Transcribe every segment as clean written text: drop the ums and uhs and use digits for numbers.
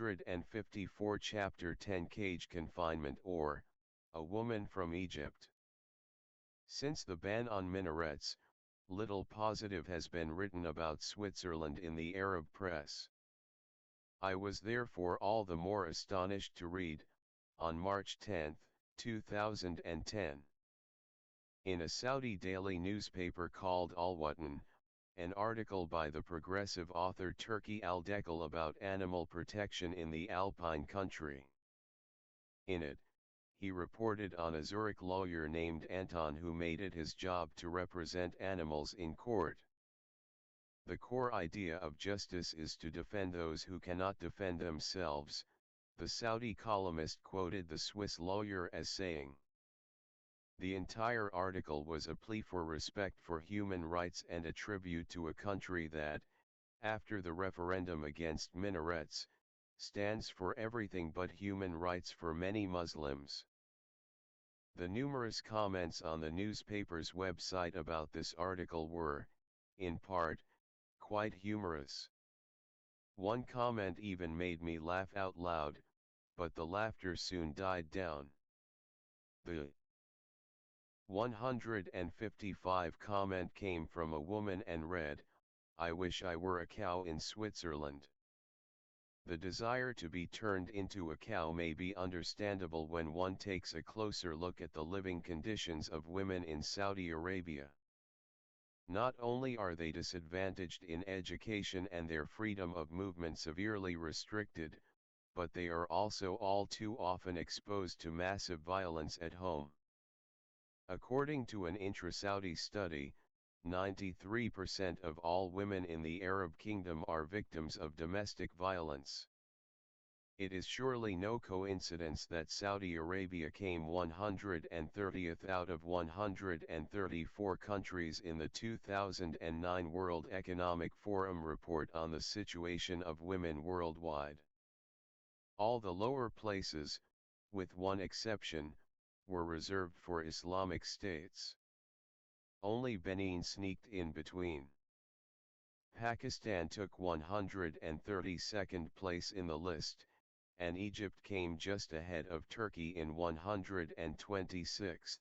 154 Chapter 10 Cage Confinement or, A Woman from Egypt. Since the ban on minarets, little positive has been written about Switzerland in the Arab press. I was therefore all the more astonished to read, on March 10, 2010, in a Saudi daily newspaper called Al Watan, an article by the progressive author Turki Al-Dekal about animal protection in the Alpine country. In it, he reported on a Zurich lawyer named Anton who made it his job to represent animals in court. The core idea of justice is to defend those who cannot defend themselves, the Saudi columnist quoted the Swiss lawyer as saying. The entire article was a plea for respect for human rights and a tribute to a country that, after the referendum against minarets, stands for everything but human rights for many Muslims. The numerous comments on the newspaper's website about this article were, in part, quite humorous. One comment even made me laugh out loud, but the laughter soon died down. The 155 comment came from a woman and read, "I wish I were a cow in Switzerland." The desire to be turned into a cow may be understandable when one takes a closer look at the living conditions of women in Saudi Arabia. Not only are they disadvantaged in education and their freedom of movement severely restricted, but they are also all too often exposed to massive violence at home. According to an intra-Saudi study, 93% of all women in the Arab Kingdom are victims of domestic violence. It is surely no coincidence that Saudi Arabia came 130th out of 134 countries in the 2009 World Economic Forum report on the situation of women worldwide. All the lower places, with one exception, were reserved for Islamic states. Only Benin sneaked in between. Pakistan took 132nd place in the list, and Egypt came just ahead of Turkey in 126th.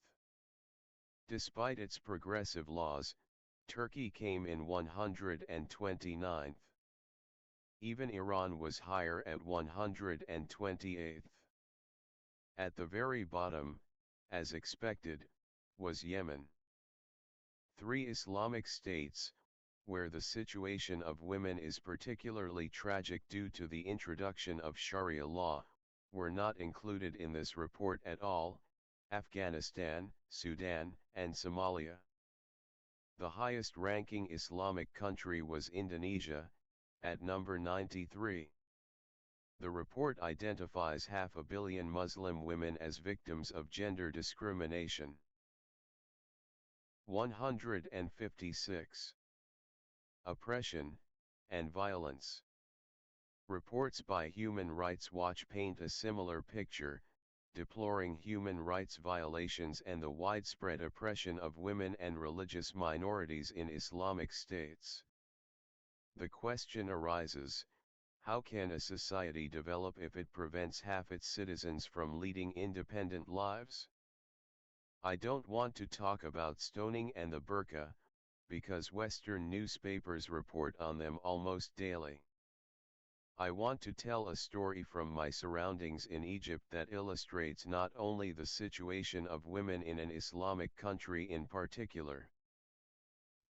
Despite its progressive laws, Turkey came in 129th. Even Iran was higher at 128th. At the very bottom, as expected, was Yemen. 3 Islamic states, where the situation of women is particularly tragic due to the introduction of Sharia law, were not included in this report at all: Afghanistan, Sudan, and Somalia. The highest-ranking Islamic country was Indonesia, at number 93. The report identifies 500 million Muslim women as victims of gender discrimination. 156. Oppression and violence. Reports by Human Rights Watch paint a similar picture, deploring human rights violations and the widespread oppression of women and religious minorities in Islamic states. The question arises, how can a society develop if it prevents half its citizens from leading independent lives? I don't want to talk about stoning and the burqa, because Western newspapers report on them almost daily. I want to tell a story from my surroundings in Egypt that illustrates not only the situation of women in an Islamic country in particular,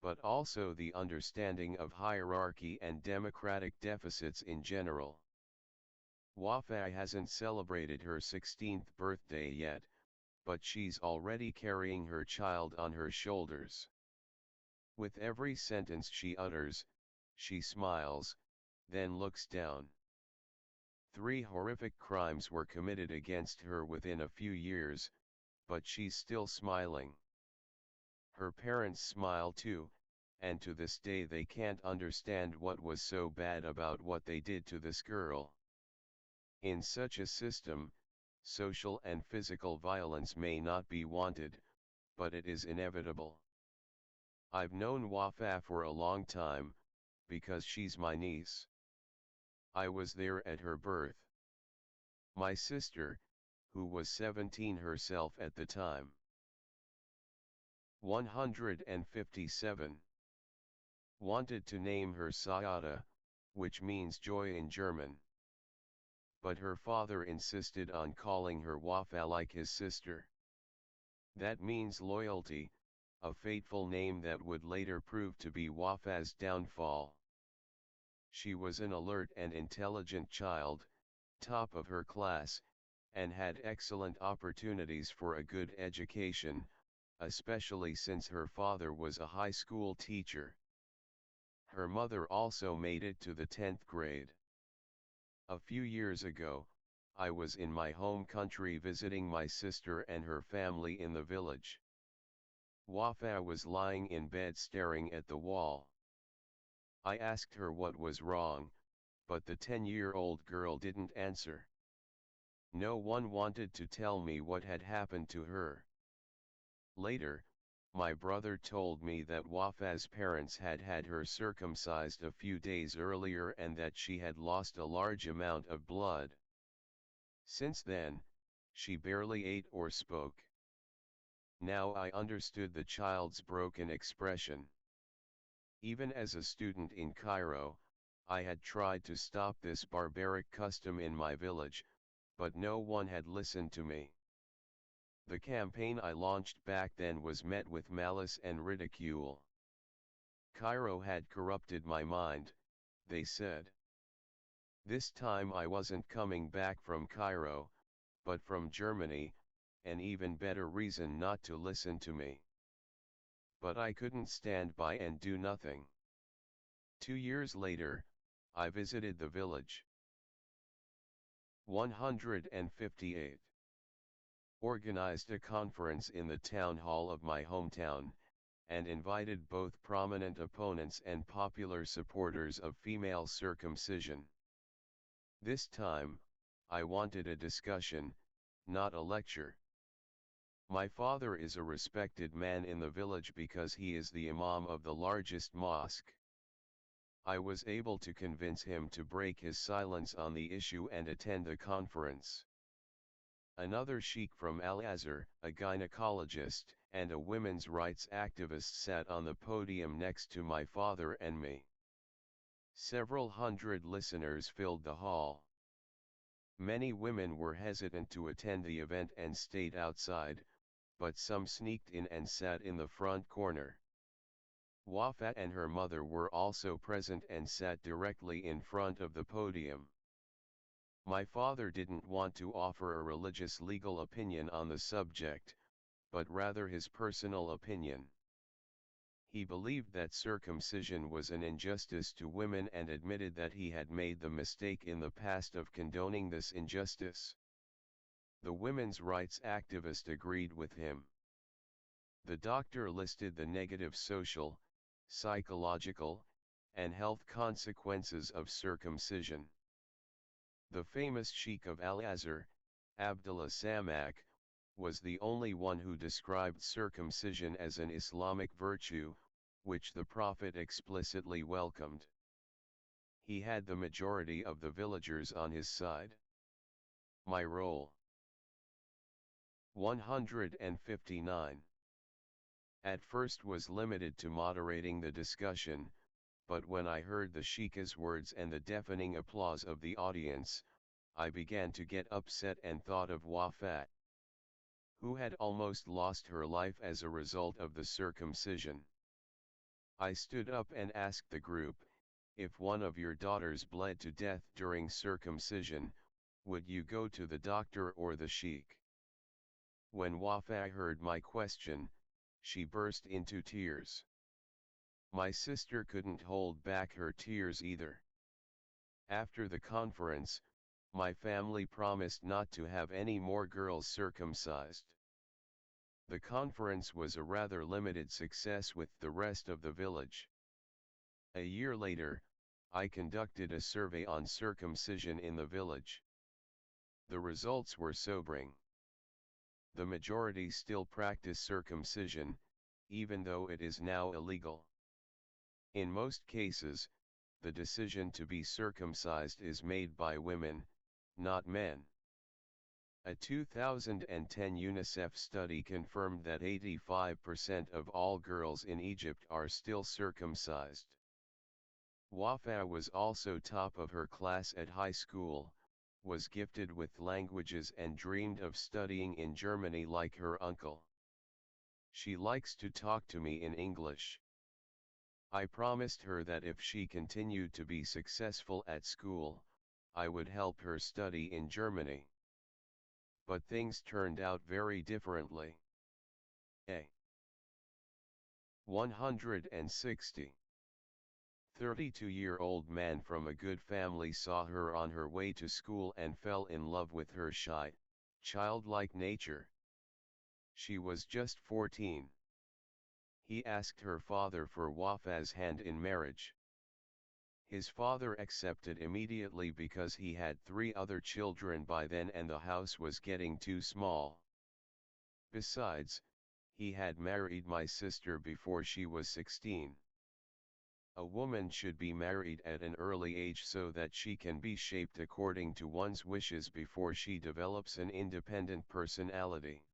but also the understanding of hierarchy and democratic deficits in general. Wafa hasn't celebrated her 16th birthday yet, but she's already carrying her child on her shoulders. With every sentence she utters, she smiles, then looks down. 3 horrific crimes were committed against her within a few years, but she's still smiling. Her parents smile too, and to this day they can't understand what was so bad about what they did to this girl. In such a system, social and physical violence may not be wanted, but it is inevitable. I've known Wafa for a long time, because she's my niece. I was there at her birth. My sister, who was 17 herself at the time. 157. Wanted to name her Sayada, which means joy in German. But her father insisted on calling her Wafa like his sister. That means loyalty, a fateful name that would later prove to be Wafa's downfall. She was an alert and intelligent child, top of her class, and had excellent opportunities for a good education, especially since her father was a high school teacher. Her mother also made it to the 10th grade. A few years ago, I was in my home country visiting my sister and her family in the village. Wafa was lying in bed staring at the wall. I asked her what was wrong, but the 10-year-old girl didn't answer. No one wanted to tell me what had happened to her. Later, my brother told me that Wafa's parents had had her circumcised a few days earlier and that she had lost a large amount of blood. Since then, she barely ate or spoke. Now I understood the child's broken expression. Even as a student in Cairo, I had tried to stop this barbaric custom in my village, but no one had listened to me. The campaign I launched back then was met with malice and ridicule. Cairo had corrupted my mind, they said. This time I wasn't coming back from Cairo, but from Germany, an even better reason not to listen to me. But I couldn't stand by and do nothing. 2 years later, I visited the village. 158. Organized a conference in the town hall of my hometown, and invited both prominent opponents and popular supporters of female circumcision. This time, I wanted a discussion, not a lecture. My father is a respected man in the village because he is the imam of the largest mosque. I was able to convince him to break his silence on the issue and attend the conference. Another sheikh from Al-Azhar, a gynecologist, and a women's rights activist sat on the podium next to my father and me. Several hundred listeners filled the hall. Many women were hesitant to attend the event and stayed outside, but some sneaked in and sat in the front corner. Wafa and her mother were also present and sat directly in front of the podium. My father didn't want to offer a religious legal opinion on the subject, but rather his personal opinion. He believed that circumcision was an injustice to women and admitted that he had made the mistake in the past of condoning this injustice. The women's rights activist agreed with him. The doctor listed the negative social, psychological, and health consequences of circumcision. The famous Sheikh of Al-Azhar, Abdullah Samak, was the only one who described circumcision as an Islamic virtue, which the Prophet explicitly welcomed. He had the majority of the villagers on his side. My role. 159. At first was limited to moderating the discussion, but when I heard the Sheikah's words and the deafening applause of the audience, I began to get upset and thought of Wafa, who had almost lost her life as a result of the circumcision. I stood up and asked the group, if one of your daughters bled to death during circumcision, would you go to the doctor or the sheikh? When Wafa heard my question, she burst into tears. My sister couldn't hold back her tears either. After the conference, my family promised not to have any more girls circumcised. The conference was a rather limited success with the rest of the village. A year later, I conducted a survey on circumcision in the village. The results were sobering. The majority still practice circumcision, even though it is now illegal. In most cases, the decision to be circumcised is made by women, not men. A 2010 UNICEF study confirmed that 85% of all girls in Egypt are still circumcised. Wafa was also top of her class at high school, was gifted with languages and dreamed of studying in Germany like her uncle. She likes to talk to me in English. I promised her that if she continued to be successful at school, I would help her study in Germany. But things turned out very differently. A 160. 32-year-old man from a good family saw her on her way to school and fell in love with her shy, childlike nature. She was just 14. He asked her father for Wafa's hand in marriage. His father accepted immediately because he had 3 other children by then and the house was getting too small. Besides, he had married my sister before she was 16. A woman should be married at an early age so that she can be shaped according to one's wishes before she develops an independent personality.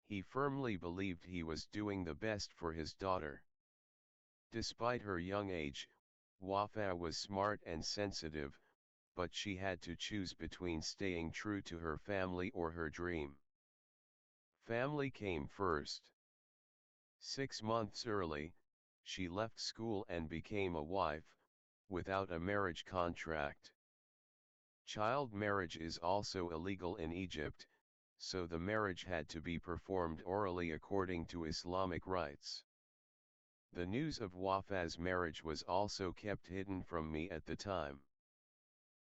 He firmly believed he was doing the best for his daughter. Despite her young age, Wafa was smart and sensitive, but she had to choose between staying true to her family or her dream. Family came first. 6 months early, she left school and became a wife, without a marriage contract. Child marriage is also illegal in Egypt, so the marriage had to be performed orally according to Islamic rites. The news of Wafa's marriage was also kept hidden from me at the time.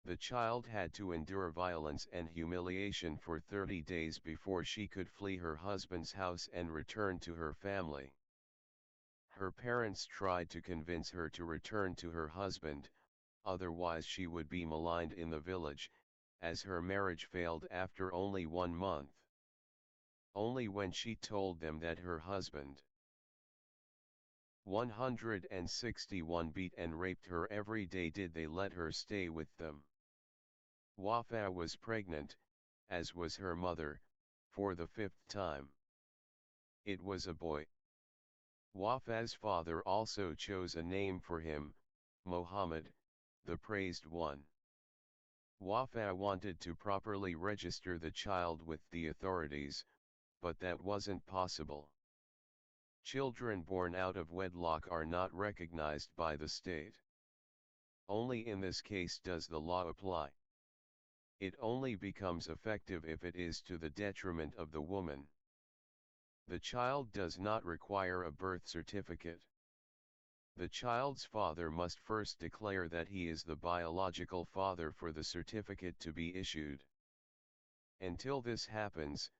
The child had to endure violence and humiliation for 30 days before she could flee her husband's house and return to her family. Her parents tried to convince her to return to her husband, otherwise she would be maligned in the village, as her marriage failed after only 1 month. Only when she told them that her husband 161 beat and raped her every day did they let her stay with them. Wafa was pregnant, as was her mother, for the 5th time. It was a boy. Wafa's father also chose a name for him, Mohammed, the Praised One. Wafa wanted to properly register the child with the authorities, but that wasn't possible. Children born out of wedlock are not recognized by the state. Only in this case does the law apply. It only becomes effective if it is to the detriment of the woman. The child does not require a birth certificate. The child's father must first declare that he is the biological father for the certificate to be issued. Until this happens,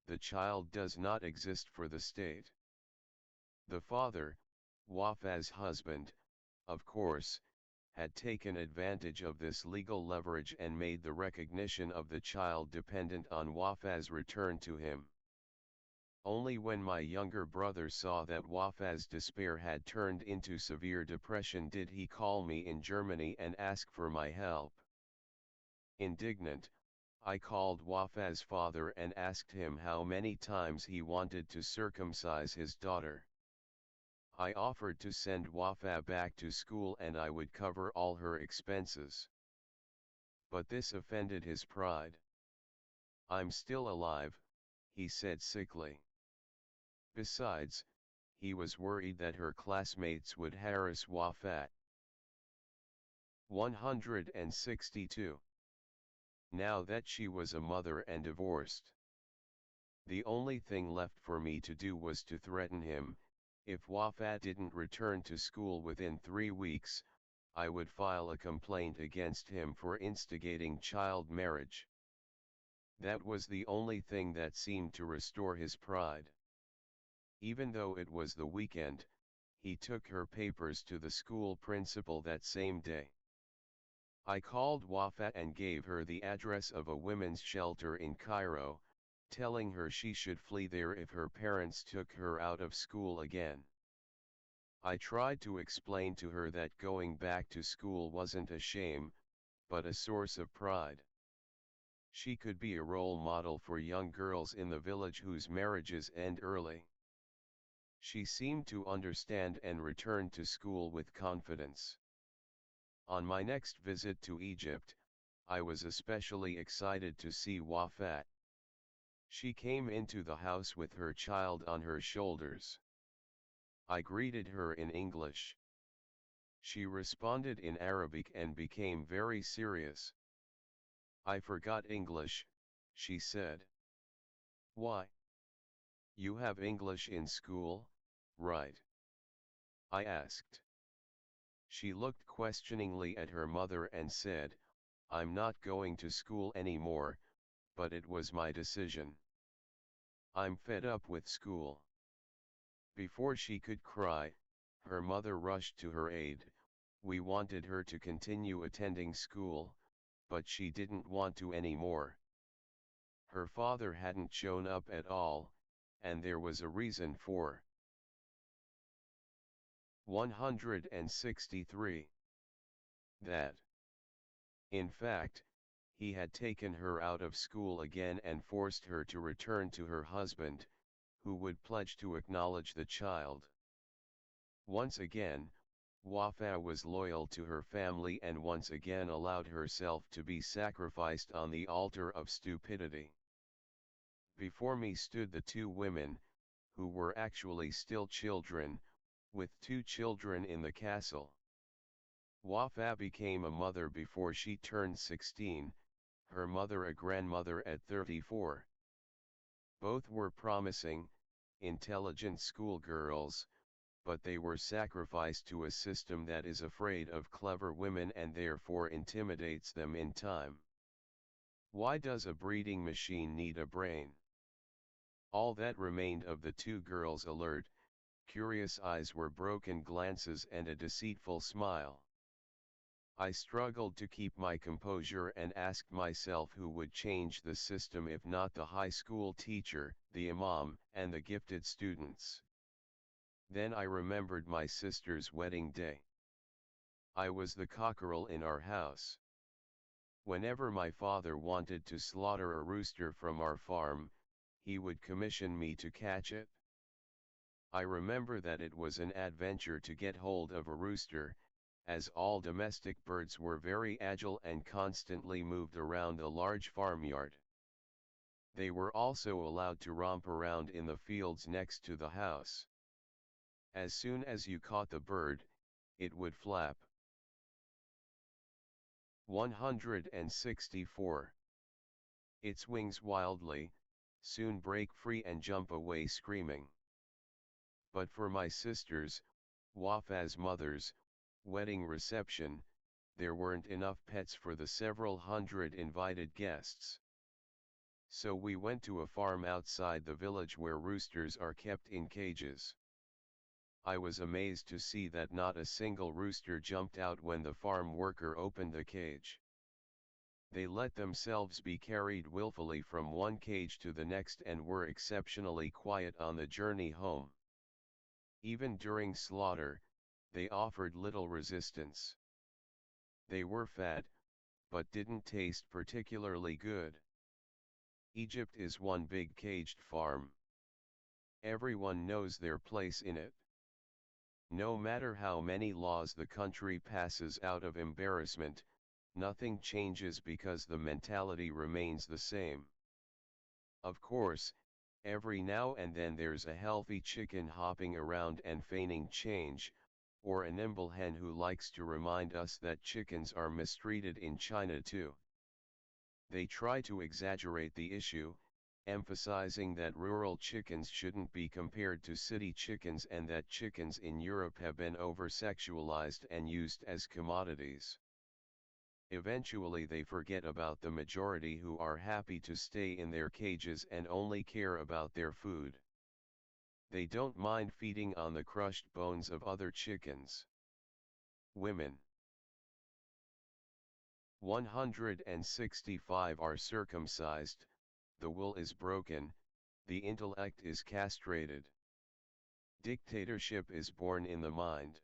the child does not exist for the state. The father, Wafa's husband, of course, had taken advantage of this legal leverage and made the recognition of the child dependent on Wafa's return to him. Only when my younger brother saw that Wafa's despair had turned into severe depression did he call me in Germany and ask for my help. Indignant, I called Wafa's father and asked him how many times he wanted to circumcise his daughter. I offered to send Wafa back to school and I would cover all her expenses. But this offended his pride. "I'm still alive," he said sickly. Besides, he was worried that her classmates would harass Wafa. 162. Now that she was a mother and divorced, the only thing left for me to do was to threaten him. If Wafa didn't return to school within 3 weeks, I would file a complaint against him for instigating child marriage. That was the only thing that seemed to restore his pride. Even though it was the weekend, he took her papers to the school principal that same day. I called Wafa and gave her the address of a women's shelter in Cairo, telling her she should flee there if her parents took her out of school again. I tried to explain to her that going back to school wasn't a shame, but a source of pride. She could be a role model for young girls in the village whose marriages end early. She seemed to understand and returned to school with confidence. On my next visit to Egypt, I was especially excited to see Wafat. She came into the house with her child on her shoulders. I greeted her in English. She responded in Arabic and became very serious. "I forgot English," she said. "Why? You have English in school, right?" I asked. She looked questioningly at her mother and said, "I'm not going to school anymore, but it was my decision. I'm fed up with school." Before she could cry, her mother rushed to her aid. We wanted her to continue attending school, but she didn't want to anymore. Her father hadn't shown up at all, and there was a reason for 163. That. In fact, he had taken her out of school again and forced her to return to her husband, who would pledge to acknowledge the child. Once again, Wafa was loyal to her family and once again allowed herself to be sacrificed on the altar of stupidity. Before me stood the two women, who were actually still children, with two children in the castle. Wafa became a mother before she turned 16, her mother a grandmother at 34. Both were promising, intelligent schoolgirls, but they were sacrificed to a system that is afraid of clever women and therefore intimidates them in time. Why does a breeding machine need a brain? All that remained of the two girls' alert, curious eyes were broken glances and a deceitful smile. I struggled to keep my composure and asked myself who would change the system if not the high school teacher, the imam, and the gifted students. Then I remembered my sister's wedding day. I was the cockerel in our house. Whenever my father wanted to slaughter a rooster from our farm, he would commission me to catch it. I remember that it was an adventure to get hold of a rooster, as all domestic birds were very agile and constantly moved around a large farmyard. They were also allowed to romp around in the fields next to the house. As soon as you caught the bird, it would flap. 164. Its wings wildly, soon break free and jump away screaming. But for my sisters, Wafa's mothers, wedding reception, there weren't enough pets for the several hundred invited guests. So we went to a farm outside the village where roosters are kept in cages. I was amazed to see that not a single rooster jumped out when the farm worker opened the cage. They let themselves be carried willfully from one cage to the next and were exceptionally quiet on the journey home. Even during slaughter, they offered little resistance. They were fat, but didn't taste particularly good. Egypt is one big caged farm. Everyone knows their place in it. No matter how many laws the country passes out of embarrassment, nothing changes because the mentality remains the same. Of course, every now and then there's a healthy chicken hopping around and feigning change, or a nimble hen who likes to remind us that chickens are mistreated in China too. They try to exaggerate the issue, emphasizing that rural chickens shouldn't be compared to city chickens and that chickens in Europe have been over-sexualized and used as commodities. Eventually they forget about the majority who are happy to stay in their cages and only care about their food. They don't mind feeding on the crushed bones of other chickens. Women. 165 are circumcised, the wool is broken, the intellect is castrated. Dictatorship is born in the mind.